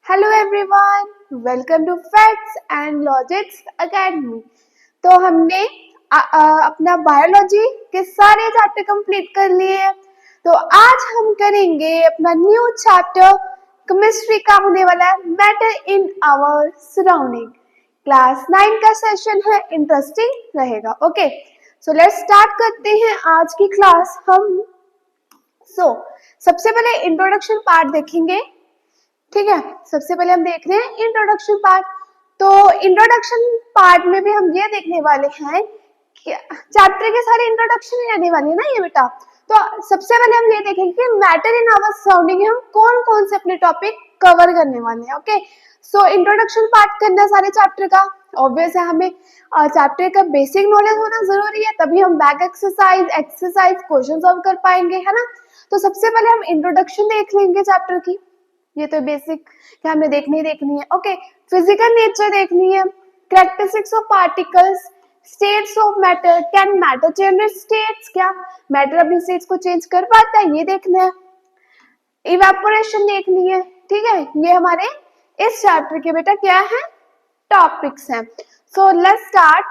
Hello everyone, welcome to facts and logics academy. तो हमने अपना बायोलॉजी के सारे चैप्टर कंप्लीट कर लिए हैं। तो आज हम करेंगे अपना न्यू चैप्टर केमिस्ट्री का होने वाला है matter in our surrounding. Class 9 का सेशन है, इंटरेस्टिंग रहेगा। ओके, सो लेट्स स्टार्ट करते हैं आज की क्लास हम। सबसे पहले इंट्रोडक्शन पार्ट देखेंगे। ठीक है, सबसे पहले हम देख रहे हैं इंट्रोडक्शन पार्ट। तो इंट्रोडक्शन पार्ट में भी हम ये देखने वाले हैं कि चैप्टर के सारे इंट्रोडक्शन ही रहने वाले हैं ना ये बेटा। तो सबसे पहले हम ये देखेंगे कि मैटर इन आवर सराउंडिंग हम कौन कौन से अपने टॉपिक कवर करने वाले हैं। ओके, सो इंट्रोडक्शन पार्ट करना सारे चैप्टर का। ऑब्वियस है, हमें चैप्टर का बेसिक नॉलेज होना जरूरी है, तभी हम बैक एक्सरसाइज क्वेश्चन सॉल्व कर पाएंगे, है ना। तो सबसे पहले हम इंट्रोडक्शन देख लेंगे चैप्टर की। ये तो बेसिक क्या हमने देखनी है। ओके, फिजिकल नेचर देखनी है, characteristics of particles, states of matter, can matter change states, क्या मैटर अपनी स्टेट्स को चेंज कर पाता है, ये देखना है। इवेपोरेशन देखनी है। ठीक है, ये हमारे इस चैप्टर के बेटा क्या है, टॉपिक्स हैं। So let's start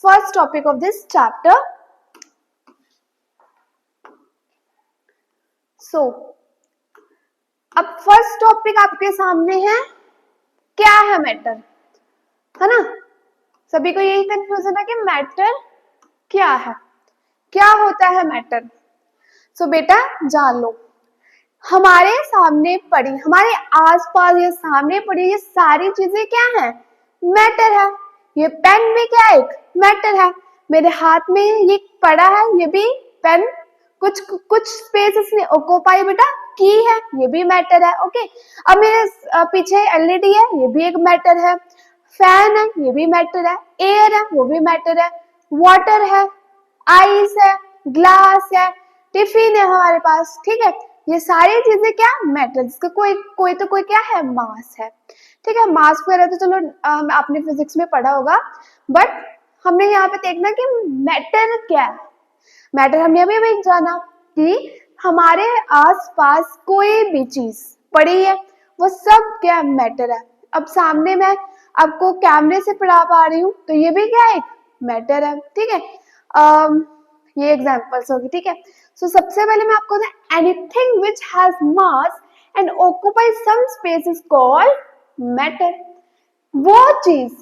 first topic of this chapter. अब फर्स्ट टॉपिक आपके सामने है, क्या है मैटर, है ना। सभी को यही कंफ्यूजन है कि मैटर क्या है, क्या होता है मैटर। सो बेटा जान लो, हमारे सामने पड़ी, हमारे आसपास ये सामने पड़ी ये सारी चीजें क्या है, मैटर है। ये पेन भी क्या है, एक मैटर है। मेरे हाथ में ये पड़ा है, ये भी पेन कुछ कुछ स्पेस इसने ऑक्यूपाई बेटा की है, ये भी मैटर है। ओके, अब मेरे पीछे एलईडी है, ये भी एक मैटर है। फैन है, ये भी मैटर है। एयर है, वो भी मैटर है। वाटर है, आइस है, ग्लास है, टिफिन है हमारे पास। ठीक है, ये सारी चीजें क्या मैटर, जिसका कोई क्या है, मास है। ठीक है, मास वगैरह तो चलो आपने फिजिक्स में पढ़ा होगा, बट हमने यहाँ पे देखना कि मैटर क्या है। मैटर हमने अभी अभी जाना कि हमारे आसपास कोई भी चीज पड़ी है वो सब क्या मैटर है। अब सामने मैं आपको कैमरे से पढ़ा पा रही हूँ, तो ये भी क्या है, मैटर है। ठीक है, ये एग्जांपल्स होगी। ठीक है, सो सबसे पहले मैं आपको anything which has mass and occupy some space is called matter. वो चीज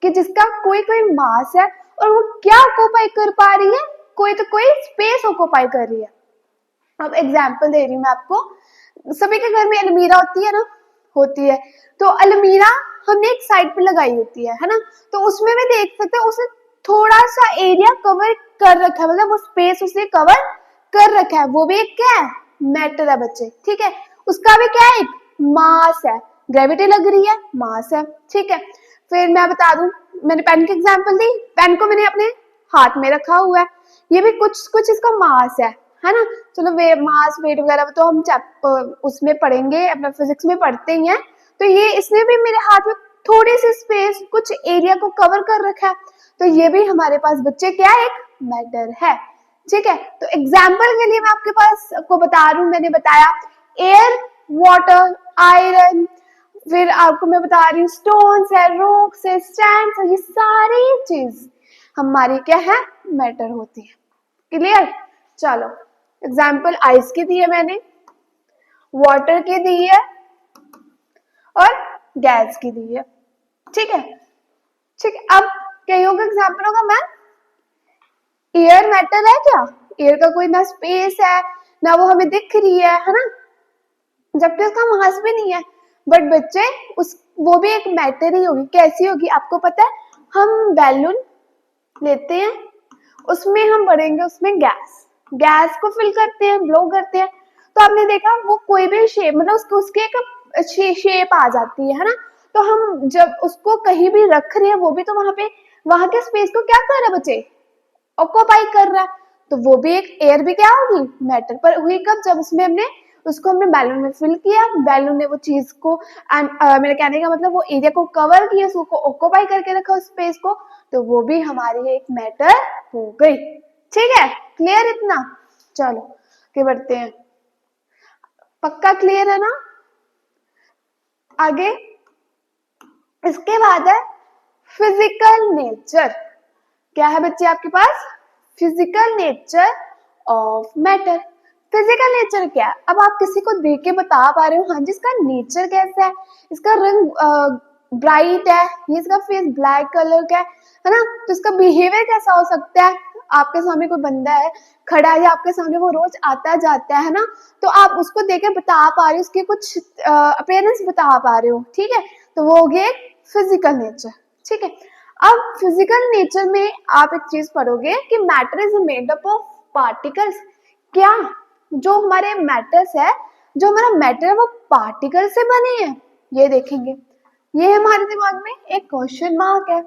कि जिसका कोई मास है और वो क्या ऑक्यूपाई कर पा रही है, कोई स्पेस ऑक्यूपाई कर रही है। अब एग्जांपल दे रही हूँ मैं आपको। सभी के घर में अलमीरा होती है ना, होती है। तो अलमीरा हमने एक साइड पे लगाई होती है ना। तो उसमें भी देख सकते हैं उसने थोड़ा सा एरिया कवर कर रखा है, मतलब वो स्पेस उसने कवर कर रखा है, वो भी एक क्या है, मैटर है बच्चे। ठीक है, उसका भी क्या है, एक मास है। ग्रेविटी लग रही है, मास है। ठीक है, फिर मैं बता दूं, मैंने पेन की एग्जांपल दी, पेन को मैंने अपने हाथ में रखा हुआ है, ये भी कुछ इसका मास है ना। चलो मास वेट वगैरह तो हम उसमें पढ़ेंगे, अपना फिजिक्स में पढ़ते ही हैं। तो ये इसने भी मेरे हाथ में थोड़ी सी स्पेस, कुछ एरिया को कवर कर रखा है, तो ये भी हमारे पास बच्चे क्या है, एक मैटर है। ठीक है, तो एग्जाम्पल के लिए मैं आपके पास आपको बता रही हूँ, मैंने बताया एयर, वाटर, आयरन, फिर आपको मैं बता रही हूँ स्टोन्स है, रॉक्स है, स्टैंड्स है, ये सारी चीज हमारी क्या है, मैटर होती है। क्लियर, चलो एग्जाम्पल आइस की दी है मैंने, वाटर की दी है और गैस की दी है। ठीक है, ठीक है। अब कईयों का एग्जाम्पल होगा, मैम एयर मैटर है क्या, एयर का कोई ना स्पेस है ना वो हमें दिख रही है ना, जबकि उसका मास भी नहीं है। बट बच्चे उस वो भी एक मैटर ही होगी। कैसी होगी आपको पता है, हम बैलून लेते हैं, उसमें हम भरेंगे, उसमें गैस को फिल करते हैं, ब्लो करते हैं, तो आपने देखा वो कोई भी शेप, मतलब उसकी एक शेप आ जाती है ना। तो हम जब उसको कहीं भी रख रहे हैं, वो भी तो वहां के स्पेस को क्या कर रहा है बच्चे, ऑक्यूपाई कर रहा है। तो वो भी एक एयर भी क्या होगी, मैटर पर हुई कब, जब उसको हमने बैलून में फिल किया, बैलून ने वो चीज को मेरे कहने का मतलब वो एरिया को कवर किया, उसको ऑक्यूपाई करके रखा उस स्पेस को, तो वो भी हमारी एक मैटर हो गई। ठीक है, क्लियर इतना, चलो आगे बढ़ते हैं। पक्का क्लियर है ना। आगे इसके बाद है फिजिकल नेचर। क्या है बच्चे आपके पास? Physical nature of matter. Physical nature क्या है? अब आप किसी को देख के बता पा रहे हो हाँ जी इसका नेचर कैसा है, इसका रंग ब्राइट है, ये इसका फेस ब्लैक कलर का है ना, तो इसका बिहेवियर कैसा हो सकता है। आपके सामने कोई बंदा है खड़ा है आपके सामने, वो रोज आता जाता है ना, तो आप उसको देख के बता पा रहे हो, उसके कुछ अपीयरेंस बता पा रहे हो, ठीक है, तो वो हो गया फिजिकल नेचर। ठीक है, अब फिजिकल नेचर में आप एक चीज पढ़ोगे कि matter is made up of particles. क्या जो हमारे मैटर्स है, जो हमारा मैटर है वो पार्टिकल से बने हैं, ये देखेंगे। ये हमारे दिमाग में एक क्वेश्चन मार्क है।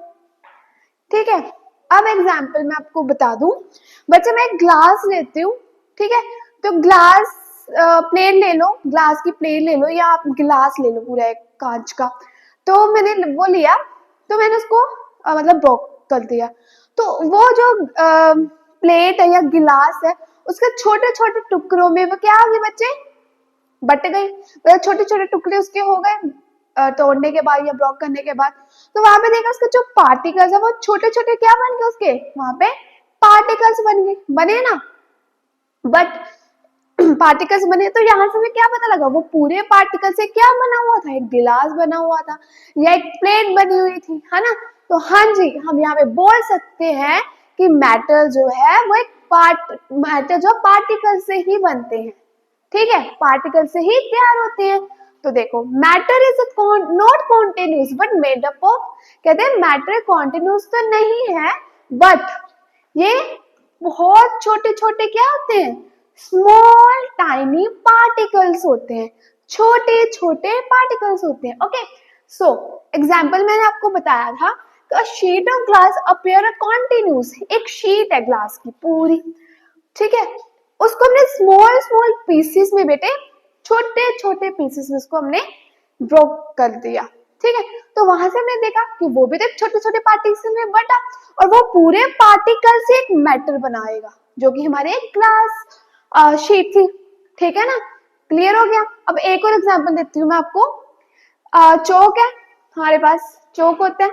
ठीक है, अब एग्जाम्पल मैं आपको बता दूं। बच्चे मैं एक ग्लास लेती हूँ, ठीक है, तो ग्लास प्लेट ले लो, ग्लास की प्लेट ले लो या आप गिलास ले लो पूरा एक कांच का, तो मैंने वो लिया, तो मैंने उसको मतलब ब्रोक कर दिया, तो वो जो प्लेट है या गिलास है उसके छोटे छोटे टुकड़ों में वो क्या आ गई बच्चे? बट गई, मतलब छोटे छोटे टुकड़े उसके हो गए तोड़ने के बाद या ब्लॉक करने के बाद। तो वहां पे देखा उसके जो पार्टिकल्स है वो छोटे छोटे क्या बन गए, उसके वहां पे पार्टिकल्स बन गए, बने ना। बट पार्टिकल्स बने तो यहाँ से हमें क्या पता लगा, वो पूरे पार्टिकल से क्या बना हुआ था, एक गिलास बना हुआ था या एक प्लेट बनी हुई थी, है ना। तो हाँ जी, हम यहाँ पे बोल सकते हैं कि मैटर जो है वो एक मैटर जो पार्टिकल से ही बनते हैं। ठीक है, पार्टिकल से ही तैयार होते हैं। तो देखो matter is not continuous but made up of, कहते हैं मैटर कॉन्टिन्यूस तो नहीं है बट ये बहुत छोटे छोटे क्या होते हैं, स्मॉल टाइनी पार्टिकल्स होते हैं, छोटे छोटे पार्टिकल्स होते हैं। ओके, सो एग्जाम्पल मैंने आपको बताया था, तो sheet of glass appear continuous, एक शीट है ग्लास की पूरी, ठीक है, उसको हमने स्मॉल स्मॉल पीसेस में बेटे, छोटे छोटे पीसेस में उसको हमने ब्रोक कर दिया। ठीक है, तो वहां से हमने देखा कि वो भी तो छोटे छोटे पार्टिकल्स में बटा और वो पूरे पार्टिकल से एक मैटर बनाएगा जो कि हमारे एक ग्लास शीट थी। ठीक है ना, क्लियर हो गया। अब एक और एग्जांपल देती हूँ मैं आपको। चौक है हमारे पास, चौक होता है,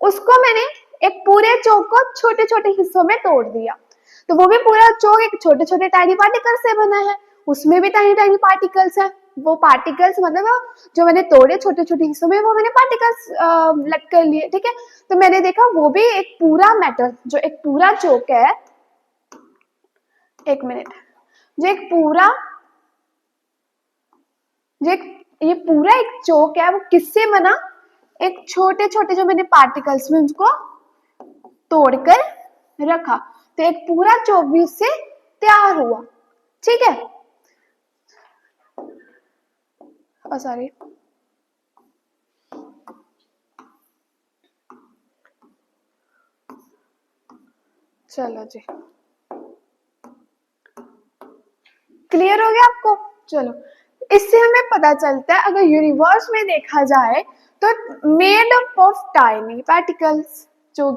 उसको मैंने एक पूरे चौक को छोटे छोटे हिस्सों में तोड़ दिया, तो वो भी पूरा चौक एक छोटे छोटे टाइनी पार्टिकल से बना है, उसमें भी टाइनी टाइनी पार्टिकल्स है। वो पार्टिकल्स मतलब जो मैंने तोड़े छोटे छोटे हिस्सों में वो मैंने पार्टिकल्स लट कर लिए। ठीक है, तो मैंने देखा वो भी एक पूरा मैटर, जो एक पूरा चौक है, एक मिनट, जो एक पूरा जो एक ये पूरा एक चौक है वो किससे बना, एक छोटे छोटे जो मैंने पार्टिकल्स में उसको तोड़कर रखा, तो एक पूरा चौक भी उससे तैयार हुआ। ठीक है, सॉरी, चलो जी, क्लियर हो गया आपको। चलो, इससे हमें पता चलता है अगर यूनिवर्स में देखा जाए तो made up of tiny particles, जो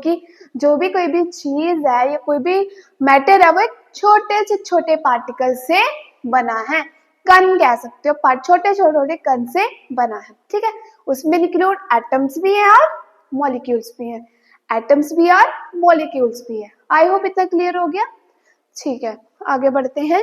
भी कोई भी चीज है या कोई भी मैटर है वो एक छोटे से छोटे पार्टिकल से बना है, कण कह सकते हो, छोटे छोटे कण से बना है। ठीक है, उसमें इंक्लूड एटम्स भी है और मॉलिक्यूल्स भी है, एटम्स भी और मॉलिक्यूल्स भी है। आई होप इतना क्लियर हो गया। ठीक है, आगे बढ़ते हैं।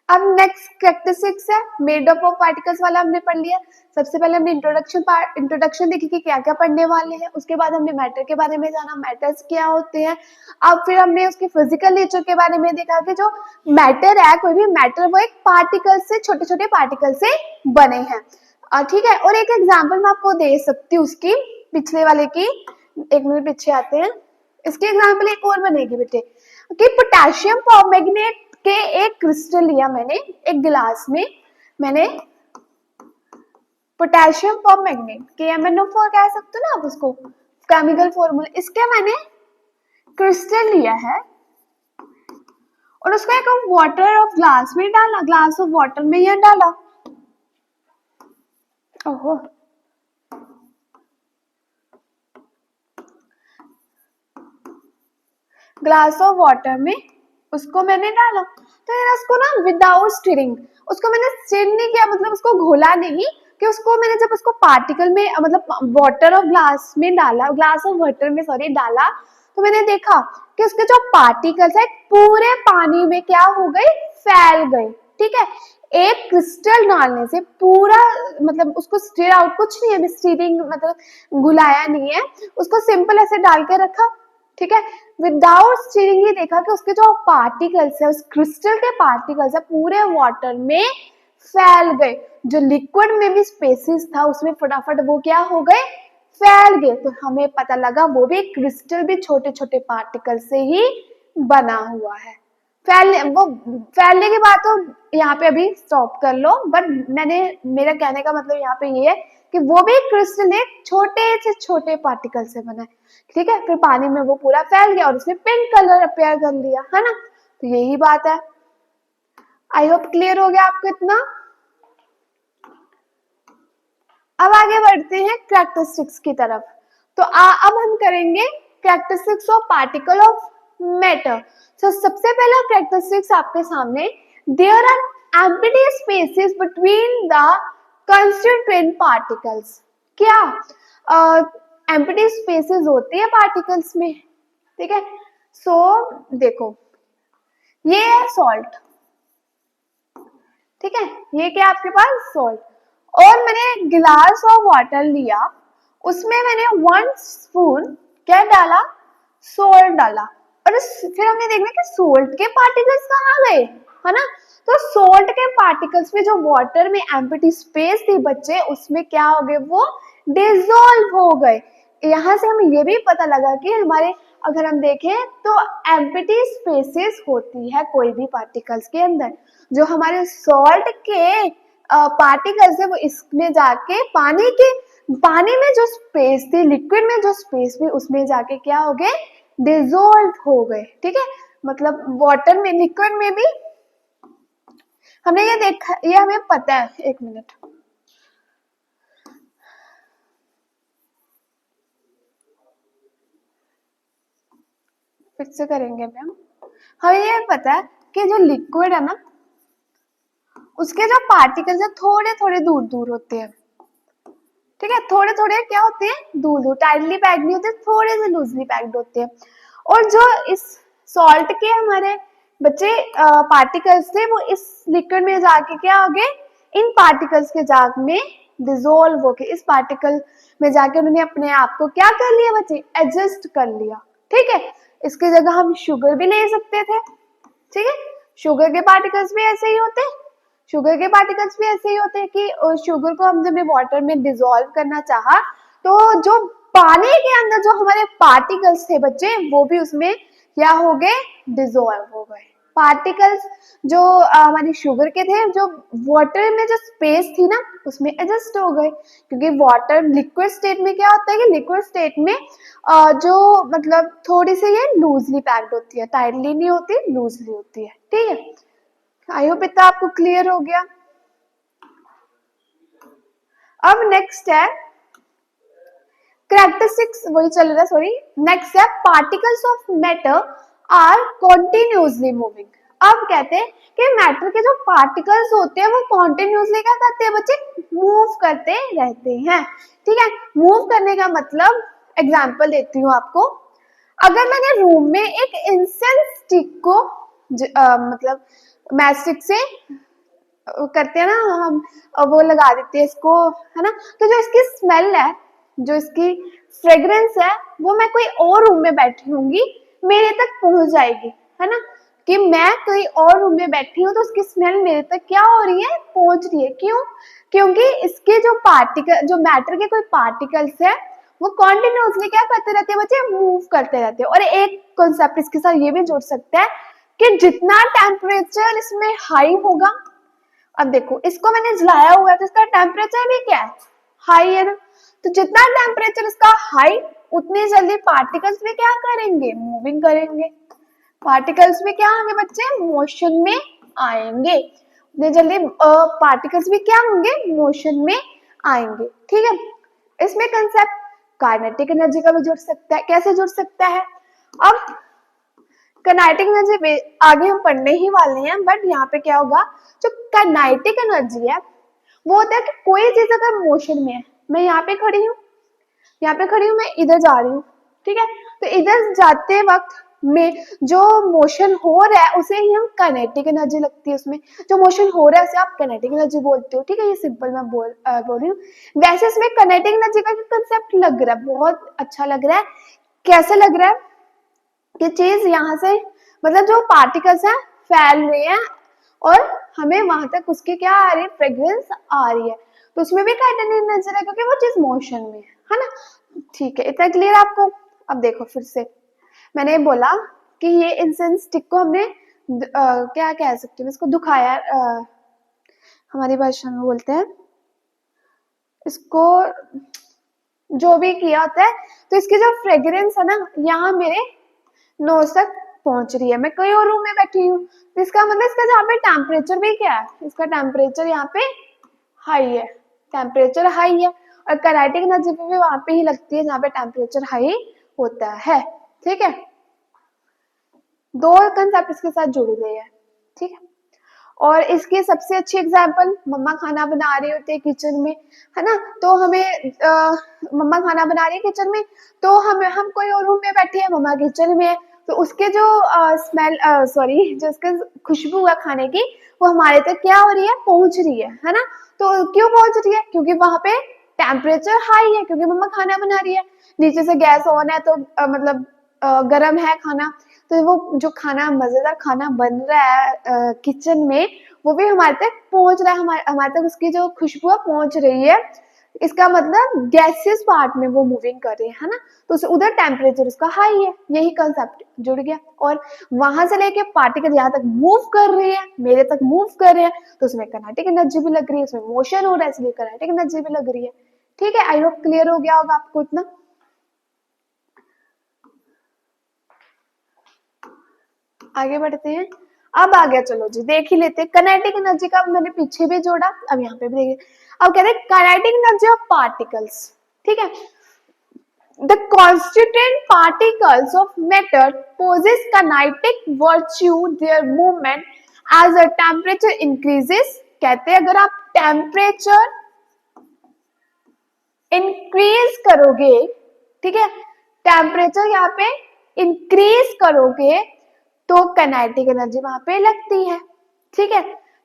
अब नेक्स्ट कैरेक्टरिस्टिक्स है, मेड अप ऑफ पार्टिकल्स वाला हमने पढ़ लिया। सबसे पहले हमने इंट्रोडक्शन देखी कि क्या क्या पढ़ने वाले हैं, उसके बाद हमने मैटर के बारे में जाना, मैटर्स क्या होते हैं। अब फिर हमने उसके फिजिकल नेचर के बारे में देखा कि जो मैटर है, कोई भी मैटर वो एक पार्टिकल से, छोटे छोटे पार्टिकल से बने हैं। ठीक है, और एक एग्जाम्पल मैं आपको दे सकती हूँ उसकी, पिछले वाले की, एक मिनट पीछे आते हैं। इसकी एग्जाम्पल एक और बनेगी बेटे कि पोटेशियम परमैंगनेट के एक क्रिस्टल लिया मैंने, एक गिलास में मैंने पोटेशियम परमैंगनेट, KMnO4 कह सकते हो ना आप उसको, केमिकल फॉर्मूला, इसके मैंने क्रिस्टल लिया है और उसको एक वाटर ऑफ ग्लास में डाला, ग्लास ऑफ वाटर में यह डाला। ओहो, ग्लास ऑफ वाटर में उसको मैंने डाला, तो यार उसको ना विदाउट स्टिरिंग, उसको मैंने स्टिर नहीं किया, मतलब उसको घोला नहीं, कि उसको मैंने जब उसको पार्टिकल में मतलब वाटर ऑफ ग्लास में डाला, ग्लास ऑफ वाटर में सॉरी डाला, तो मैंने देखा कि उसके जो पार्टिकल्स है पूरे पानी में क्या हो गए, फैल गए। ठीक है, एक क्रिस्टल डालने से पूरा मतलब उसको स्टिर आउट, कुछ नहीं है स्टीरिंग मतलब घुलाया नहीं है, उसको सिंपल ऐसे डाल के रखा। ठीक है, विदाउट स्टीरिंग ही देखा कि उसके जो पार्टिकल्स है, उस क्रिस्टल के पार्टिकल्स है पूरे वाटर में फैल गए, जो लिक्विड में भी स्पेसिस था उसमें फटाफट वो क्या हो गए, फैल गए। तो हमें पता लगा वो भी क्रिस्टल भी छोटे छोटे पार्टिकल से ही बना हुआ है। फैलने की बात तो यहाँ पे अभी स्टॉप कर लो, बट मेरा कहने का मतलब यहाँ पे ये है कि वो भी क्रिस्टल एक छोटे से छोटे पार्टिकल से बना है। ठीक है, फिर पानी में वो पूरा फैल गया और उसने पिंक कलर अपेयर कर लिया, है ना। तो यही बात है। आई होप क्लियर हो गया आपको इतना। अब आगे बढ़ते हैं कैरेक्टरिस्टिक्स की तरफ। तो अब हम करेंगे characteristics of particle of matter. तो सबसे पहला कैरेक्टरिस्टिक्स आपके सामने, there are empty spaces between the constituent particles. क्या एम्प्टी स्पेसेस होती है पार्टिकल्स में। ठीक है, सो देखो ये है सॉल्ट। ठीक है, ये क्या आपके पास सॉल्ट, और मैंने गिलास ऑफ वाटर लिया, उसमें मैंने 1 स्पून क्या डाला, सोल्ट डाला, और फिर हमने देखना कि सोल्ट के पार्टिकल्स कहाँ गए, है ना। तो सोल्ट के पार्टिकल्स में जो वाटर में एम्प्टी स्पेस थी बच्चे, उसमें क्या हो गए, वो डिसॉल्व हो गए। यहाँ से हमें ये भी पता लगा कि हमारे अगर हम देखें तो एम्प्टी स्पेसेस होती है कोई भी पार्टिकल्स के अंदर, जो हमारे सॉल्ट के पार्टिकल्स है वो इसमें जाके पानी में जो स्पेस थी, लिक्विड में जो स्पेस थी उसमें जाके क्या हो गए, डिसॉल्व हो गए। ठीक है, मतलब वाटर में लिक्विड में भी हमने ये देखा, ये हमें पता है। एक मिनट, फिर से करेंगे मैम। हमें ये पता है कि जो लिक्विड है ना, उसके जो पार्टिकल्स है थोड़े थोड़े दूर दूर होते हैं। ठीक है, थोड़े थोड़े क्या होते हैं, दूर दूर, टाइटली पैक्ड नहीं होते, थोड़े से लूजली पैक्ड होते हैं। और जो इस सॉल्ट के हमारे बच्चे पार्टिकल्स थे वो इस लिक्विड में जाके क्या हो गए, इन पार्टिकल्स के जाग में डिसॉल्व हो गए। इस पार्टिकल में जाके उन्होंने अपने आप को क्या कर लिया बच्चे, एडजस्ट कर लिया। ठीक है, इसकी जगह हम शुगर भी ले सकते थे। ठीक है, शुगर के पार्टिकल्स भी ऐसे ही होते हैं, शुगर के पार्टिकल्स भी ऐसे ही होते हैं कि शुगर को हम जब वाटर में डिसॉल्व करना चाहा तो जो पानी के अंदर जो हमारे पार्टिकल्स थे बच्चे वो भी उसमें क्या हो गए, डिसॉल्व हो गए। पार्टिकल्स जो हमारी शुगर के थे, जो वाटर में जो स्पेस थी ना उसमें एडजस्ट हो गए, क्योंकि वाटर लिक्विड स्टेट में क्या होता है कि लिक्विड स्टेट में जो मतलब थोड़ी सी ये लूजली पैक्ड होती है, टाइटली नहीं होती, लूजली होती है। ठीक है, आई होप इतना आपको क्लियर हो गया। अब नेक्स्ट है कैरेक्टरिस्टिक्स, वही चल रहा है सॉरी। नेक्स्ट है particles of matter are continuously moving. अब कहते हैं कि मैटर के जो पार्टिकल्स होते हैं वो कॉन्टिन्यूसली क्या करते हैं बच्चे, मूव करते रहते हैं। ठीक है, मूव करने का मतलब एग्जांपल देती हूँ आपको। अगर मैंने रूम में एक इंसेंस स्टिक को मतलब मैस्टिक से करते हैं ना हम, वो लगा देते हैं इसको, है ना। तो जो इसकी स्मेल है, जो इसकी फ्रेग्रेंस है, वो मैं कोई और रूम में बैठी होंगी मेरे तक पहुंच जाएगी, है ना। कि मैं कोई और रूम में बैठी हूँ तो उसकी स्मेल मेरे तक क्या हो रही है, पहुंच रही है। क्यों, क्योंकि इसके जो पार्टिकल, जो मैटर के कोई पार्टिकल्स है वो कॉन्टिन्यूसली क्या करते रहते हैं बच्चे, मूव करते रहते हैं। और एक कॉन्सेप्ट इसके साथ ये भी जोड़ सकते हैं कि जितना टेम्परेचर इसमें हाई होगा, अब देखो इसको मैंने जलाया हुआ है तो इसका टेम्परेचर भी क्या है, हाई है ना। तो जितना टेम्परेचर इसका हाई, उतनी जल्दी पार्टिकल्स भी क्या करेंगे, मूविंग करेंगे। पार्टिकल्स में क्या आएंगे बच्चे, मोशन में आएंगे। उतने जल्दी पार्टिकल्स भी क्या होंगे, मोशन में आएंगे। ठीक है, इसमें कंसेप्ट काइनेटिक एनर्जी का भी जुड़ सकता है। कैसे जुड़ सकता है, अब काइनेटिक एनर्जी आगे हम पढ़ने ही वाले हैं, बट यहाँ पे क्या होगा, जो काइनेटिक एनर्जी है वो होता है कि कोई चीज अगर मोशन में है, मैं यहाँ पे खड़ी हूँ, मैं इधर जा रही हूँ, ठीक है, तो इधर जाते वक्त में जो मोशन हो रहा है उसे ही हम काइनेटिक एनर्जी लगती है। उसमें जो मोशन हो रहा है उसे आप काइनेटिक एनर्जी बोलते हो, ठीक है, ये सिंपल मैं बोल रही हूँ। वैसे इसमें काइनेटिक एनर्जी का कंसेप्ट लग रहा है, बहुत अच्छा लग रहा है। कैसे लग रहा है कि चीज यहाँ से मतलब जो पार्टिकल्स हैं फैल रहे हैं और हमें वहां तक उसकी क्या आ रही है, फ्रेग्रेंस आ रही है, तो उसमें भी काइनेटिक एनर्जी है क्योंकि वो चीज मोशन में है ना। ठीक है, इतना क्लियर आपको। अब देखो फिर से मैंने बोला कि ये इंसेंस स्टिक को हमने क्या कह सकते हैं, इसको दुखाया, हमारी भाषा में बोलते हैं इसको, जो भी किया होता है, तो इसकी जो फ्रेग्रेंस है ना यहाँ मेरे नोज तक पहुंच रही है। मैं कोई और रूम में बैठी हूँ, तो इसका मतलब इसका जहाँ पे टेम्परेचर भी क्या है, इसका टेम्परेचर यहाँ पे हाई है, टेम्परेचर हाई है, और काइनेटिक एनर्जी भी वहां पे ही लगती है जहाँ पे टेम्परेचर हाई होता है। ठीक है, दो कंसेप्ट इसके साथ जुड़े हुए हैं, ठीक है। और इसकी सबसे अच्छी एग्जांपल, मम्मा खाना बना रहे होते हैं किचन में, है ना, तो हमें मम्मा खाना बना रही है किचन में, तो हम कोई और रूम में बैठे हैं, मम्मा किचन में है, तो उसके जो स्मेल जो उसके खुशबू है खाने की, वो हमारे तक क्या हो रही है, पहुंच रही है ना। तो क्यों पहुंच रही है, क्योंकि वहां पे टेम्परेचर हाई है, क्योंकि मम्मा खाना बना रही है, नीचे से गैस ऑन है, तो मतलब गर्म है खाना, तो वो जो खाना मजेदार खाना बन रहा है किचन में, वो भी हमारे तक पहुंच रहा है, हमारे तक उसकी जो खुशबू है पहुंच रही है। इसका मतलब गैसियस पार्ट में वो मूविंग कर रही है ना, तो उधर टेम्परेचर उसका हाई है, यही कंसेप्ट जुड़ गया। और वहां से लेके पार्टिकल यहाँ तक मूव कर रही है, मेरे तक मूव कर रहे हैं, तो उसमें काइनेटिक एनर्जी भी लग रही है, उसमें मोशन हो रहा है, इसलिए काइनेटिक एनर्जी भी लग रही है। ठीक है, आई होप क्लियर हो गया होगा आपको इतना। आगे बढ़ते हैं। अब आ गया, चलो जी देख ही लेते हैं काइनेटिक एनर्जी का, मैंने पीछे भी जोड़ा, अब यहाँ पे भी देखिए। अब कहते हैं काइनेटिक एनर्जी ऑफ पार्टिकल्स, ठीक है। The constituent particles of matter possess kinetic virtue, their movement as the temperature increases। कहते हैं अगर आप टेम्परेचर इंक्रीज करोगे, ठीक है, टेम्परेचर यहाँ पे इंक्रीज करोगे तो काइनेटिक एनर्जी वहां पे लगती है। ठीक है,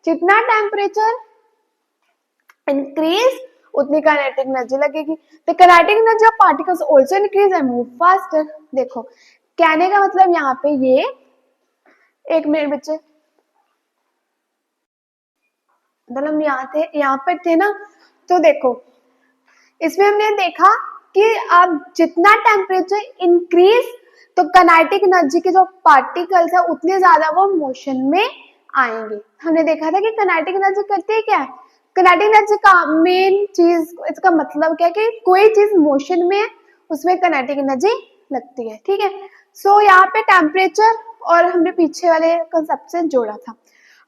जितना टेम्परेचर इंक्रीज उतनी काइनेटिक एनर्जी लगेगी। The kinetic energy of particles also increase and move faster. देखो कहने का मतलब यहाँ पे ये, एक मिनट बच्चे, मतलब हम यहाँ पे थे ना, तो देखो इसमें हमने देखा कि अब जितना टेम्परेचर इंक्रीज तो काइनेटिक एनर्जी के जो पार्टिकल्स है उतने ज्यादा वो मोशन में आएंगे। हमने देखा था कि काइनेटिक एनर्जी करती है क्या, काइनेटिक एनर्जी का मेन चीज, इसका मतलब क्या है कि कोई चीज मोशन में है उसमें काइनेटिक एनर्जी लगती है। ठीक है, सो यहाँ पे टेम्परेचर और हमने पीछे वाले कंसेप्ट से जोड़ा था।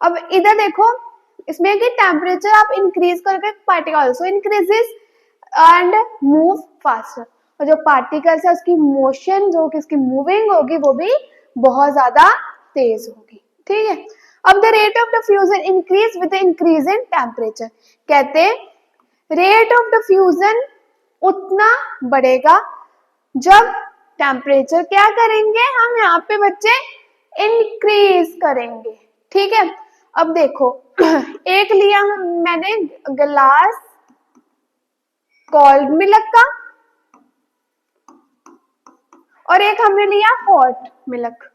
अब इधर देखो, इसमें कि टेम्परेचर आप इंक्रीज करके particle also increases and move faster, और जो पार्टिकल्स है उसकी मोशन जो कि उसकी मूविंग होगी वो भी बहुत ज्यादा तेज होगी। ठीक है, अब the rate of diffusion increase with increase in temperature. कहते हैं रेट ऑफ डिफ्यूजन उतना बढ़ेगा जब टेम्परेचर क्या करेंगे हम यहाँ पे बच्चे, इंक्रीज करेंगे। ठीक है, अब देखो एक लिया मैंने गिलास कोल्ड मिल्क का, और एक हमने लिया हॉट मिल्क।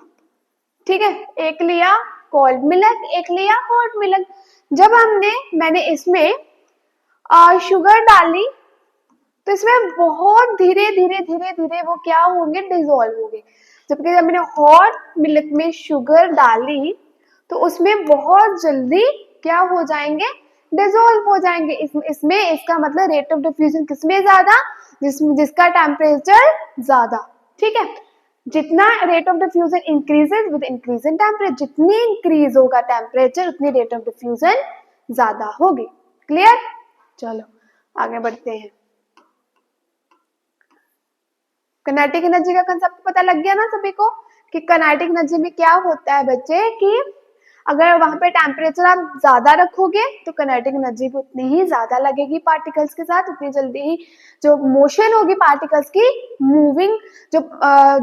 ठीक है, एक लिया कोल्ड मिल्क, एक लिया हॉट मिल्क। जब मैंने इसमें शुगर डाली तो इसमें बहुत धीरे धीरे धीरे धीरे वो क्या होंगे, डिजोल्व होंगे। जबकि जब मैंने हॉट मिल्क में शुगर डाली तो उसमें बहुत जल्दी क्या हो जाएंगे, डिजोल्व हो जाएंगे। इसमें इसका मतलब रेट ऑफ डिफ्यूजन किसमें ज्यादा, जिसका टेम्परेचर ज्यादा। ठीक है, जितना rate of diffusion increases with increase in temperature, जितनी इंक्रीज होगा टेम्परेचर उतनी रेट ऑफ डिफ्यूजन ज्यादा होगी। क्लियर, चलो आगे बढ़ते हैं। काइनेटिक एनर्जी का कंसेप्ट पता लग गया ना सभी को कि काइनेटिक एनर्जी में क्या होता है बच्चे कि अगर वहां पे टेम्परेचर आप ज्यादा रखोगे तो काइनेटिक एनर्जी भी उतनी ही ज्यादा लगेगी पार्टिकल्स के साथ, उतनी जल्दी ही जो मोशन होगी पार्टिकल्स की मूविंग, जो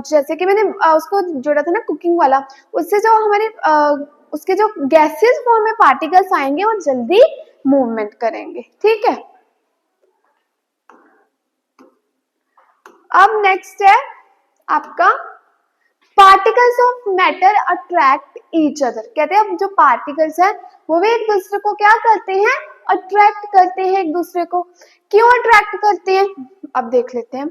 जैसे कि मैंने उसको जोड़ा था ना कुकिंग वाला, उससे जो हमारे उसके जो गैसेस फॉर्म में पार्टिकल्स आएंगे वो जल्दी मूवमेंट करेंगे। ठीक है, अब नेक्स्ट है आपका particles of matter attract each other. कहते हैं अब जो पार्टिकल्स हैं वो भी एक दूसरे को क्या करते हैं, अट्रैक्ट करते हैं एक दूसरे को। क्यों अट्रैक्ट करते हैं अब देख लेते हैं।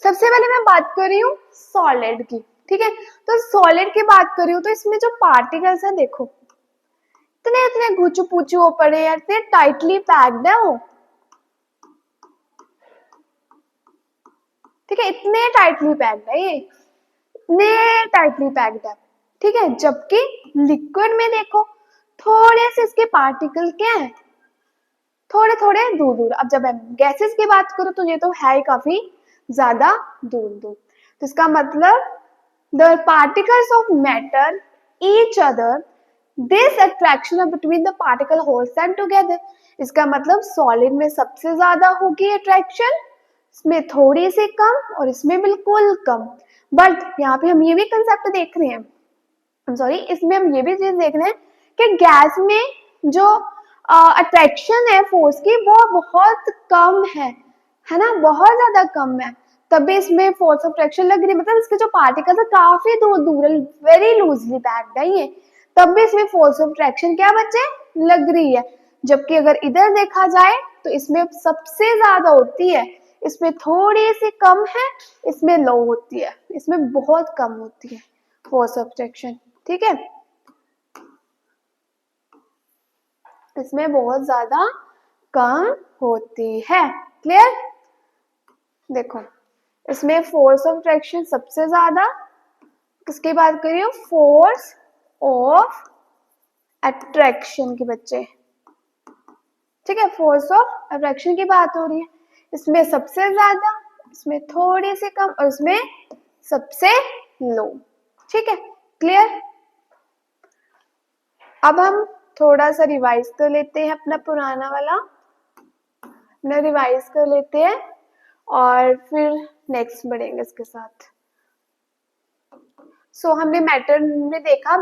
सबसे पहले मैं बात कर रही हूँ सॉलिड की, ठीक है। तो सॉलिड की बात कर रही हूँ तो इसमें जो पार्टिकल्स हैं देखो इतने इतने गुचू पूचू हो पड़े हैं, इतने टाइटली पैक्ड है वो, ठीक है, इतने टाइटली पैक्ड है ये, इतने टाइटली पैक्ड है, ठीक है। जबकि लिक्विड में देखो थोड़े से इसके पार्टिकल क्या है, थोड़े थोड़े दूर दूर। अब जब गैसेस की बात करो तो ये तो है ही काफी ज्यादा दूर दूर। तो इसका मतलब the particles of matter each other, this attraction between the particle holds them together. इसका मतलब सॉलिड में सबसे ज्यादा होगी अट्रैक्शन, इसमें थोड़ी सी कम और इसमें बिल्कुल कम। बट यहाँ पे हम ये भी कंसेप्ट देख रहे हैं, सॉरी इसमें हम ये भी चीज देख रहे हैं कि गैस में जो अट्रैक्शन है फोर्स की वो बहुत कम है ना, बहुत ज्यादा कम है, तब भी इसमें फोर्स ऑफ अट्रैक्शन लग रही है। मतलब इसके जो पार्टिकल्स है काफी दूर दूर, वेरी लूजली पैक्ड है ये, तब भी इसमें फोर्स ऑफ अट्रैक्शन क्या बच्चे लग रही है। जबकि अगर इधर देखा जाए तो इसमें सबसे ज्यादा होती है, इसमें थोड़ी सी कम है, इसमें लो होती है, इसमें बहुत कम होती है फोर्स ऑफ अट्रैक्शन, ठीक है। इसमें बहुत ज्यादा कम होती है, क्लियर। देखो इसमें फोर्स ऑफ अट्रैक्शन सबसे ज्यादा, किसकी बात कर रही हूँ, फोर्स ऑफ अट्रैक्शन की बच्चे, ठीक है, फोर्स ऑफ अट्रैक्शन की बात हो रही है। इसमें सबसे ज्यादा, इसमें थोड़ी सी कम और इसमें सबसे लो, ठीक है, क्लियर। अब हम थोड़ा सा रिवाइज कर लेते हैं अपना पुराना वाला, अपना रिवाइज कर लेते हैं और फिर नेक्स्ट बढ़ेंगे इसके साथ। हमने मैटर में देखा,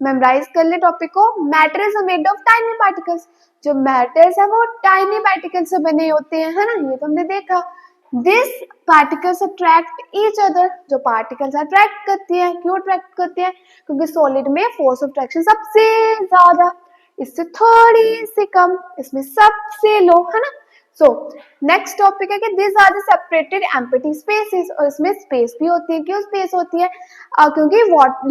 मेमोराइज कर ले टॉपिक को। Matter is made of tiny particles, जो मैटर्स है वो टाइनी पार्टिकल्स से बने होते हैं, है ना, ये तो हमने देखा। This particles attract each other, जो पार्टिकल्स अट्रैक्ट करती है, क्यों अट्रैक्ट करते हैं, क्योंकि सॉलिड में फोर्स ऑफ अट्रैक्शन सबसे ज्यादा, इससे थोड़ी सी कम, इसमें सबसे लो, है ना। सो नेक्स्ट टॉपिक है कि this are the separated empty spaces, और इसमें स्पेस भी होती है। क्यों स्पेस होती है, क्योंकि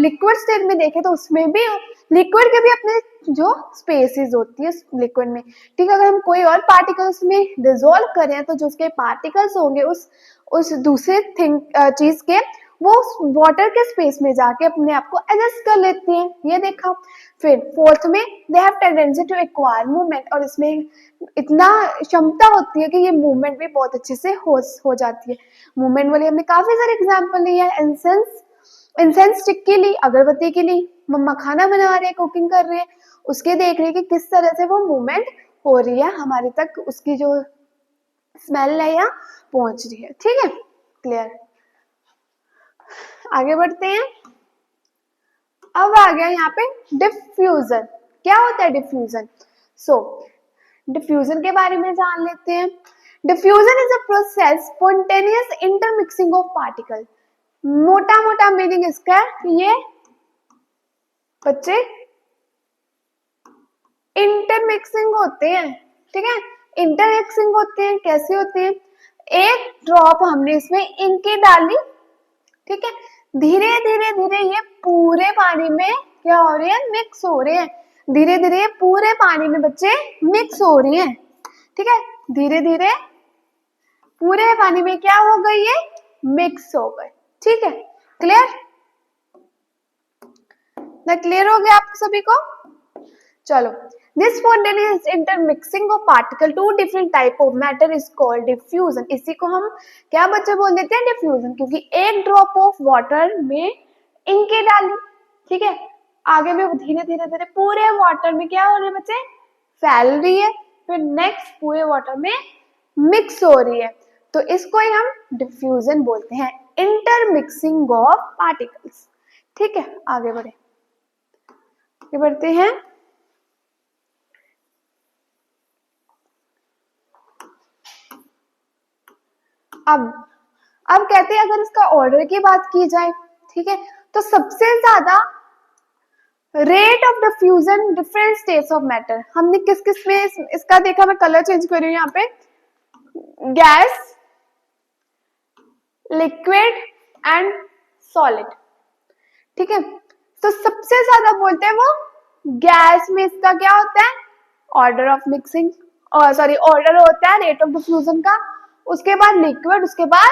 लिक्विड स्टेट में देखे तो उसमें भी लिक्विड के भी अपने जो स्पेसेस होती है लिक्विड में, ठीक है। अगर हम कोई और पार्टिकल्स में डिसॉल्व करें तो जो उसके पार्टिकल्स होंगे उस दूसरे चीज के, वो वाटर के स्पेस में जाके अपने आप को एडजस्ट कर लेते हैं, ये देखा। फिर फोर्थ में they have tendency to acquire movement, और इसमें इतना क्षमता होती है कि ये मूवमेंट भी बहुत अच्छे से हो जाती है। मूवमेंट वाली हमने काफी सारे एग्जाम्पल लिए है, इंसेंस स्टिक के लिए, अगरबत्ती के लिए, मम्मा खाना बना रहे हैं, कुकिंग कर रहे हैं, उसके देख रहे हैं कि किस तरह से वो मूवमेंट हो रही है हमारे तक, उसकी जो स्मेल है या पहुंच रही है, ठीक है, क्लियर। आगे बढ़ते हैं। अब आ गया यहाँ पे डिफ्यूजन। क्या होता है डिफ्यूजन, डिफ्यूजन के बारे में जान लेते हैं। Diffusion is a process spontaneous intermixing of particle. मोटा मोटा मीनिंग इसका है ये बच्चे इंटरमिक्सिंग होते हैं, ठीक है, इंटरमिक्सिंग होते हैं। कैसे होते हैं, एक ड्रॉप हमने इसमें इंक की डाली, ठीक है, धीरे धीरे धीरे ये पूरे पानी में क्या हो रहे हैं, मिक्स हो रहे हैं, धीरे धीरे पूरे पानी में बच्चे मिक्स हो रही हैं, ठीक है, धीरे धीरे पूरे पानी में क्या हो गई, ये मिक्स हो गए, ठीक है, क्लियर ना, क्लियर हो गया आप सभी को। चलो, this spontaneous intermixing of particle to different type of matter is called diffusion. इसी को हम क्या बच्चे बोल देते हैं? डिफ्यूजन, क्योंकि एक ड्रॉप ऑफ वाटर में इंके डाली, ठीक है, आगे में धीरे धीरे धीरे पूरे वाटर में क्या हो रही है बच्चे? फैल रही है, फिर नेक्स्ट पूरे वाटर में मिक्स हो रही है, तो इसको ही हम डिफ्यूजन बोलते हैं, इंटरमिक्सिंग ऑफ पार्टिकल्स। ठीक है, आगे बढ़े, आगे बढ़ते हैं। अब कहते हैं अगर इसका ऑर्डर की बात की जाए, ठीक है, तो सबसे ज्यादा rate of diffusion different states of matter, हमने किस किस में इसका देखा, मैं कलर चेंज कर रही हूँ यहाँ पे, गैस, लिक्विड एंड सॉलिड। ठीक है, तो सबसे ज्यादा बोलते हैं वो गैस में इसका क्या होता है? ऑर्डर ऑफ मिक्सिंग, और सॉरी ऑर्डर होता है रेट ऑफ डिफ्यूजन का, उसके बाद लिक्विड, उसके बाद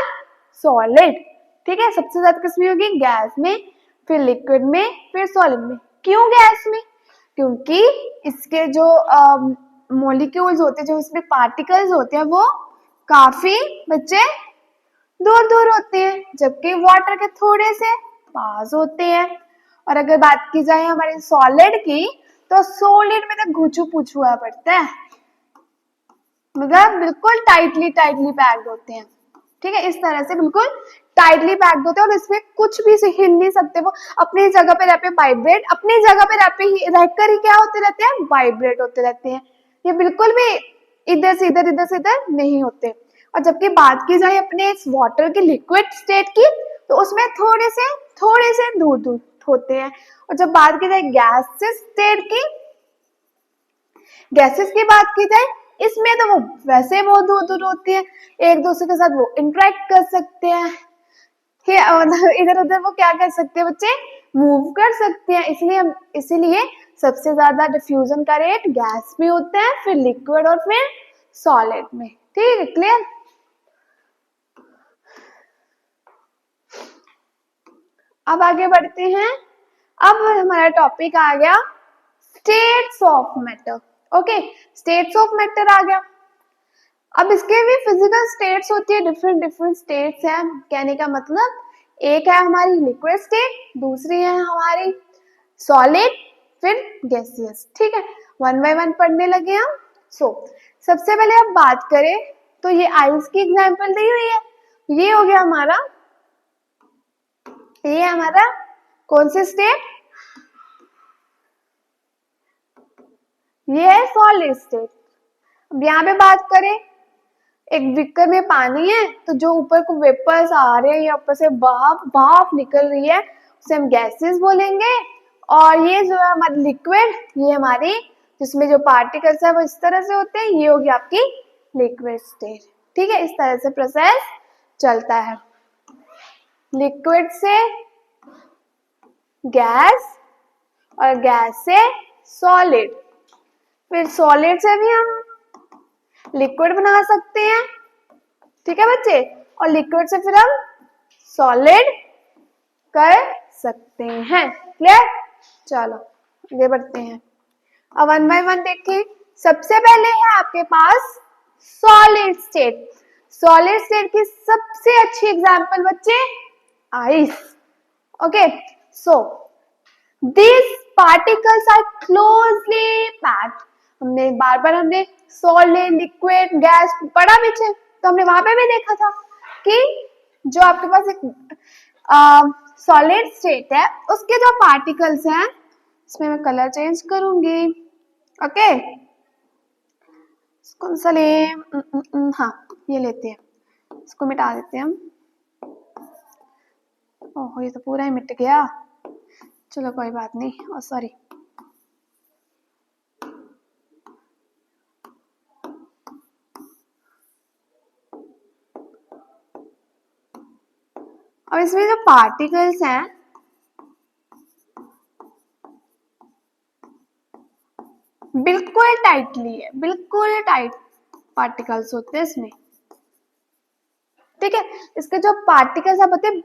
सॉलिड। ठीक है, सबसे ज्यादा किसमें होगी? गैस में, फिर लिक्विड में, फिर सॉलिड में। क्यों गैस में? क्योंकि इसके जो मॉलिक्यूल्स होते हैं, जो इसमें पार्टिकल्स होते हैं, वो काफी बच्चे दूर दूर होते हैं, जबकि वाटर के थोड़े से पास होते हैं। और अगर बात की जाए हमारे सॉलिड की, तो सॉलिड में तो घुचू पूछू हुआ पड़ता है, मतलब बिल्कुल टाइटली टाइटली पैक्ड होते हैं। ठीक है, इस तरह से बिल्कुल टाइटली पैक्ड होते हैं, और इसमें कुछ भी से हिल नहीं सकते, वो अपनी जगह पे रहते वाइब्रेट, अपनी जगह पे रहकर ही क्या होते रहते हैं? वाइब्रेट होते रहते हैं। ये बिल्कुल भी इधर से इधर नहीं होते। और जबकि बात की जाए अपने इस वाटर की लिक्विड स्टेट की, तो उसमें थोड़े से दूर दूर होते हैं। और जब बात की जाए गैसेस स्टेट की, गैसेस की बात की जाए, इसमें तो वो वैसे बहुत दूर दूर होती है, एक दूसरे के साथ वो इंटरेक्ट कर सकते हैं, इधर उधर वो क्या कर सकते हैं बच्चे? मूव कर सकते हैं। इसीलिए सबसे ज्यादा डिफ्यूजन का रेट गैस में होता है, फिर लिक्विड और फिर सॉलिड में। ठीक है, क्लियर? अब आगे बढ़ते हैं। अब हमारा टॉपिक आ गया states of matter. Okay, states of matter आ गया। अब इसके भी फिजिकल स्टेट्स होती है, डिफरेंट डिफरेंट स्टेट्स हैं। कहने का मतलब, एक है हमारी लिक्विड स्टेट, दूसरी है हमारी सॉलिड, फिर गैसियस। ठीक है, वन बाय वन पढ़ने लगे हम। सबसे पहले अब बात करें तो ये आइस की एग्जांपल दी हुई है, ये हो गया हमारा, ये हमारा कौन सी स्टेट? ये है सॉलिड स्टेट। अब यहाँ पे बात करें, एक बीकर में पानी है, तो जो ऊपर को वेपर्स आ रहे हैं या ऊपर से भाप निकल रही है, उसे हम गैसेस बोलेंगे। और ये जो है हमारी लिक्विड, ये हमारी जिसमें जो पार्टिकल्स है वो इस तरह से होते हैं, ये होगी आपकी लिक्विड स्टेट। ठीक है, इस तरह से प्रोसेस चलता है, लिक्विड से गैस और गैस से सॉलिड, फिर सॉलिड से भी हम लिक्विड बना सकते हैं। ठीक है बच्चे, और लिक्विड से फिर हम सॉलिड कर सकते हैं। क्लियर? चलो आगे बढ़ते हैं। अब वन बाय वन देखिए। सबसे पहले है आपके पास सॉलिड स्टेट। सॉलिड स्टेट की सबसे अच्छी एग्जांपल बच्चे ice. Okay, so this particles are closely packed. हमने हमने सॉलिड, लिक्विड, गैस पढ़ा पीछे, तो हमने वहां पे भी देखा था कि जो आपके पास एक सॉलिड स्टेट है, उसके जो पार्टिकल्स हैं, इसमें मैं कलर चेंज करूंगी। ओके, कौन सा ले? हाँ, ये लेते हैं, इसको मिटा देते हैं हम। ओह, ये तो पूरा ही मिट गया। चलो कोई बात नहीं, और सॉरी। और इसमें जो पार्टिकल्स हैं, बिल्कुल टाइटली है, बिल्कुल टाइट पार्टिकल्स होते हैं इसमें। ठीक है, इसके जो पार्टिकल्स आप होते हैं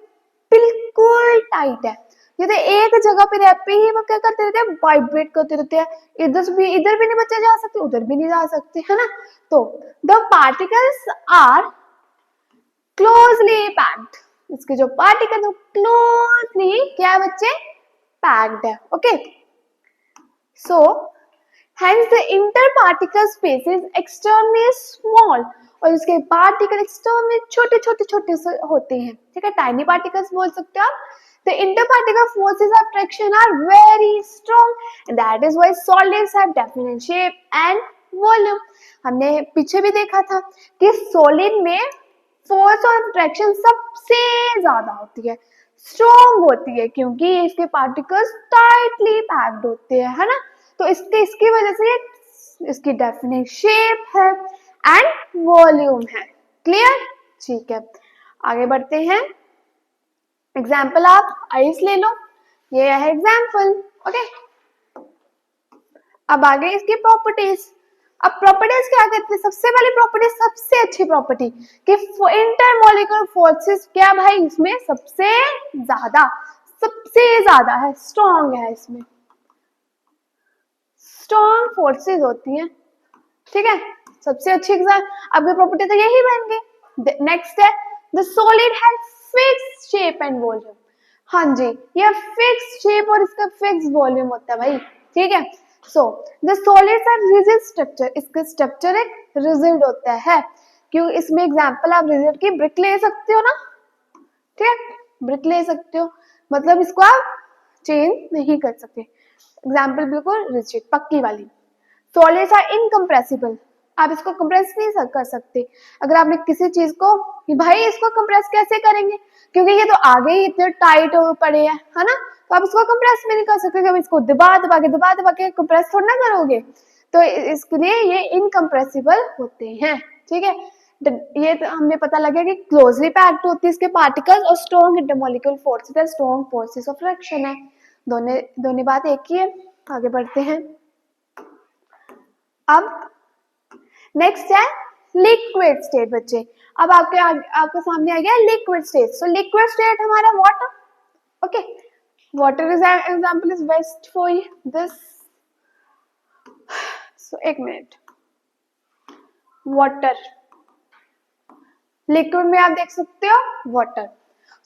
बिल्कुल टाइट है, ये तो एक जगह पे रह पे ही वो क्या करते रहते हैं, वाइब्रेट करते रहते हैं, इधर भी नहीं बच्चे जा सकते, उधर भी नहीं जा सकते, है ना। तो the particles are closely packed, इसके जो पार्टिकल क्लोजली क्या है बच्चे, पैक्ड है। Okay, so hence the interparticle space is extremely small, और इसके पार्टिकल एक्सटर्नली छोटे छोटे छोटे से होते हैं, ठीक है, टाइनी पार्टिकल्स बोल सकते हो आप। The interparticle forces of attraction are very strong, and that is why solids have definite shape and volume. हमने पीछे भी देखा था कि सॉलिड में फोर्स ऑफ अट्रैक्शन सबसे ज्यादा होती है, स्ट्रॉन्ग होती है, क्योंकि इसके पार्टिकल्स टाइटली पैक्ड होते हैं, है ना। तो इसकी वजह से इसकी डेफिनेट शेप है एंड वॉल्यूम है। क्लियर, ठीक है, आगे बढ़ते हैं। एग्जाम्पल आप आइस ले लो, ये है एग्जाम्पल। ओके, अब आगे इसकी प्रॉपर्टीज। अब प्रॉपर्टीज क्या कहते हैं, सबसे पहली प्रॉपर्टी, सबसे अच्छी प्रॉपर्टी कि इंटरमॉलिक्यूलर फोर्सेस क्या भाई इसमें सबसे ज्यादा है, स्ट्रॉन्ग है, इसमें स्ट्रॉन्ग फोर्सेस होती हैं, ठीक है, सबसे अच्छी एग्जाम। अब प्रॉपर्टी तो यही बन गई। नेक्स्ट है the solid has fixed shape and volume. हाँ जी, ये फिक्स्ड शेप और इसका फिक्स्ड वॉल्यूम होता है भाई, ठीक है। So the solids are rigid structure, इसका स्ट्रक्चर एक रिजिड होता है, क्यों, इसमें एग्जांपल आप रिजिड की ब्रिक ले सकते हो ना, ठीक है, ब्रिक ले सकते हो, मतलब इसको आप चेंज नहीं कर सकते, एग्जाम्पल बिल्कुल रिजिड पक्की वाली। सॉलिड्स आर इनकम्प्रेसिबल, आप इसको कंप्रेस नहीं कर सकते। अगर आपने किसी चीज को कि भाई इसको कंप्रेस कैसे करेंगे, क्योंकि ये तो आगे ही इतने टाइट हो पड़े हैं, है ना, तो आप इसको कंप्रेस भी नहीं कर सकते, अब इसको दबा दबा के कंप्रेस थोड़ा ना करोगे, तो इसके लिए ये इनकम्प्रेसिबल होते हैं, ठीक है। ये तो हमने पता लगा कि क्लोजली पैक्ड होती है इसके पार्टिकल्स, और स्ट्रॉन्ग इंटरमॉलिक्यूलर फोर्सेस है, स्ट्रॉन्ग फोर्सेस ऑफ फ्रिक्शन है, दोनों बात एक ही है। आगे बढ़ते हैं। अब नेक्स्ट है लिक्विड स्टेट बच्चे। अब आपके सामने आ गया liquid state. So liquid state हमारा water, okay, water is example is best for this. So एक मिनट, वाटर लिक्विड में आप देख सकते हो water.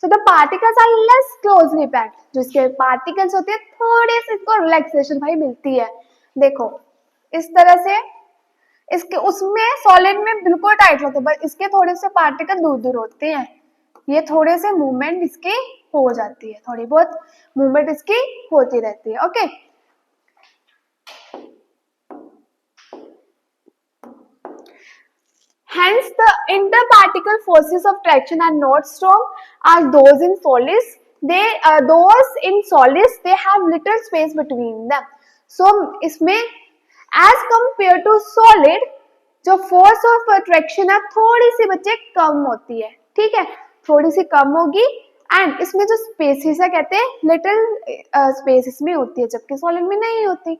So the particles are less closely packed, जो इसके पार्टिकल्स होते हैं थोड़े से इसको रिलैक्सेशन भाई मिलती है। देखो इस तरह से इसके उसमें सॉलिड में बिल्कुल टाइट होते हैं, बट इसके थोड़े से पार्टिकल दूर दूर होते हैं, ये थोड़े से मूवमेंट इसकी हो जाती है, थोड़ी बहुत मूवमेंट इसकी होती रहती है। Okay, hence the interparticle forces of traction are not strong as those in solids. Those in solids they have little space between them. So इसमें as compared to solid जो फोर्स ऑफ अट्रैक्शन है थोड़ी सी बच्चे कम होती है, ठीक है, थोड़ी सी कम होगी, एंड इसमें जो स्पेसिस है कहते हैं लिटिल स्पेस इसमें होती है, जबकि सॉलिड में नहीं होती,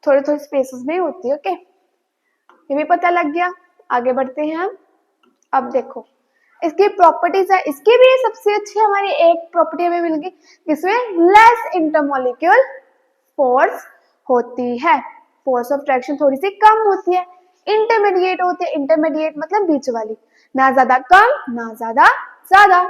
थोड़ी थोड़ी स्पेसेस में होती है। ओके, ये भी पता लग गया। आगे बढ़ते हैं हम। अब देखो इसकी प्रॉपर्टीज है, इसकी भी सबसे अच्छी हमारी एक प्रॉपर्टी हमें मिल गई, जिसमें लेस इंटरमॉलिक्यूल फोर्स होती है, फोर्स ऑफ अट्रैक्शन थोड़ी सी कम होती है, इंटरमीडिएट होती है, इंटरमीडिएट मतलब बीच वाली, ना ज्यादा कम ना ज्यादा ज्यादा,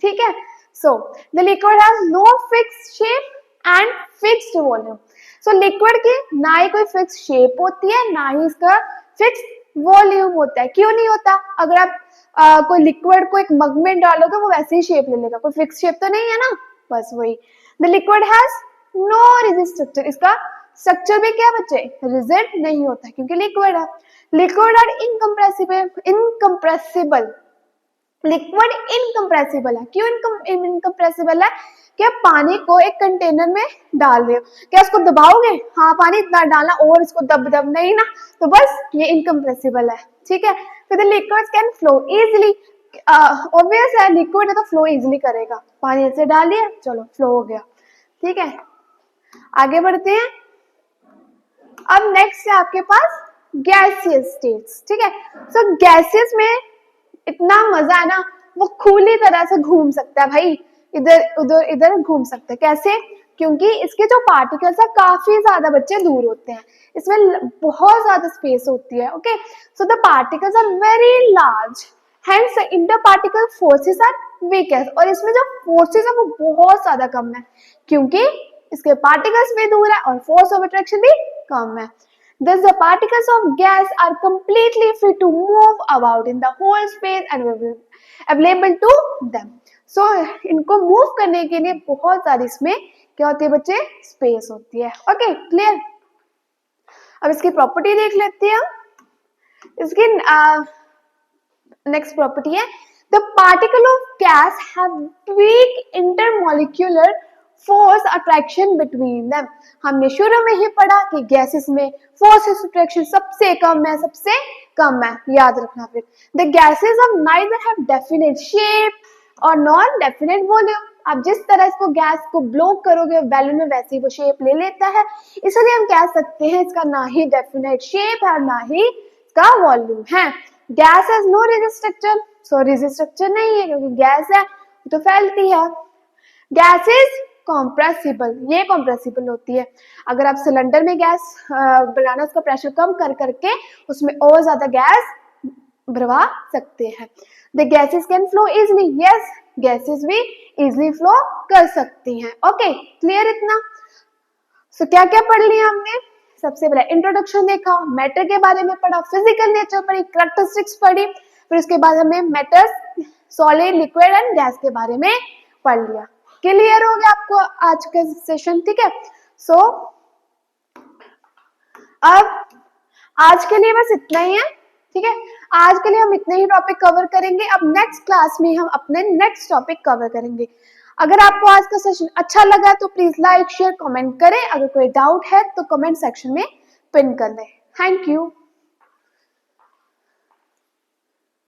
ठीक है। So the liquid has no fixed shape and fixed volume. So liquid की ना ही कोई फिक्स शेप होती है, ना ही इसका फिक्स वॉल्यूम होता है। क्यों नहीं होता, अगर आप कोई लिक्विड को एक मग में डालोगे वो वैसे ही शेप ले लेगा, कोई फिक्स शेप तो नहीं है ना, बस वही। The liquid has no rigid structure, इसका स्ट्रक्चर भी क्या बच्चे रिजिड नहीं होता क्योंकि लिक्विड है। Liquid are incompressible, liquid incompressible है। क्यों इनकम्प्रेसिबल है, क्या पानी को एक कंटेनर में डाल रहे हो, क्या उसको दबाओगे, हाँ पानी इतना डालना और इसको दब नहीं ना, तो बस ये इनकम्प्रेसिबल है, ठीक है। फिर the liquids can flow easily, obvious है लिक्विड है तो फ्लो इजीली करेगा, पानी ऐसे डालिए चलो फ्लो हो गया, ठीक है। आगे बढ़ते हैं। अब नेक्स्ट है आपके पास गैसियस स्टेट्स, ठीक है। सो गैसियस में इतना मजा है ना, वो खुली तरह से घूम सकता है भाई, इधर उधर इधर घूम सकते हैं। कैसे? क्योंकि इसके जो पार्टिकल्स है काफी ज्यादा बच्चे दूर होते हैं, इसमें बहुत ज्यादा स्पेस होती है। Okay, so the particles are very large, hence interparticle forces are weakest, और इसमें जो फोर्सेस है वो बहुत ज्यादा कम है क्योंकि इसके पार्टिकल्स भी दूर है और फोर्स ऑफ अट्रैक्शन भी कम है। Thus, the particles of gas are completely free to move about in the whole space and available to them. So, इनको मूव करने के लिए बहुत सारी इसमें क्या होती है बच्चे? स्पेस होती है। Okay, clear? अब इसकी प्रॉपर्टी देख लेते हैं हम। इसकी नेक्स्ट प्रॉपर्टी है the particle of guys have week intermolecular force attraction between them. हमने शुरू में ही पढ़ा कि गैसेस में फोर्स अट्रैक्शन सबसे कम है, याद रखना। फिर the gases of neither have definite shape और नॉन डेफिनेट वॉल्यूम। आप जिस तरह इसको गैस को ब्लो करोगे बैलून में वैसे ही वो शेप ले लेता है, इसलिए हम कह सकते हैं इसका ना ही डेफिनेट शेप है ना ही इसका वॉल्यूम है। Gas has no rigid structure, so rigid structure नहीं है क्योंकि गैस है तो फैलती है। गैस इज कॉम्प्रेसिबल, ये कॉम्प्रेसिबल होती है। अगर आप सिलेंडर में गैस बनाना, उसका प्रेशर कम कर करके उसमें और ज्यादा गैस भरवा सकते हैं। The gases can flow easily, yes gases भी इजिली फ्लो कर सकती हैं। ओके, क्लियर इतना? सो क्या क्या पढ़ लिया हमने? सबसे पहले इंट्रोडक्शन देखा, मैटर के बारे में पढ़ा, फिजिकल नेचर पढ़ी, करैक्टरिस्टिक्स पढ़ी, फिर उसके बाद हमने matters, solid, liquid and gas के बारे में पढ़ लिया। क्लियर हो गया आपको आज का सेशन? ठीक है, सो अब आज के लिए बस इतना ही है। ठीक है, आज के लिए हम इतने ही टॉपिक कवर करेंगे। अब नेक्स्ट क्लास में हम अपने नेक्स्ट टॉपिक कवर करेंगे। अगर आपको आज का सेशन अच्छा लगा तो प्लीज लाइक शेयर कमेंट करें। अगर कोई डाउट है तो कमेंट सेक्शन में पिन कर दें। Thank you.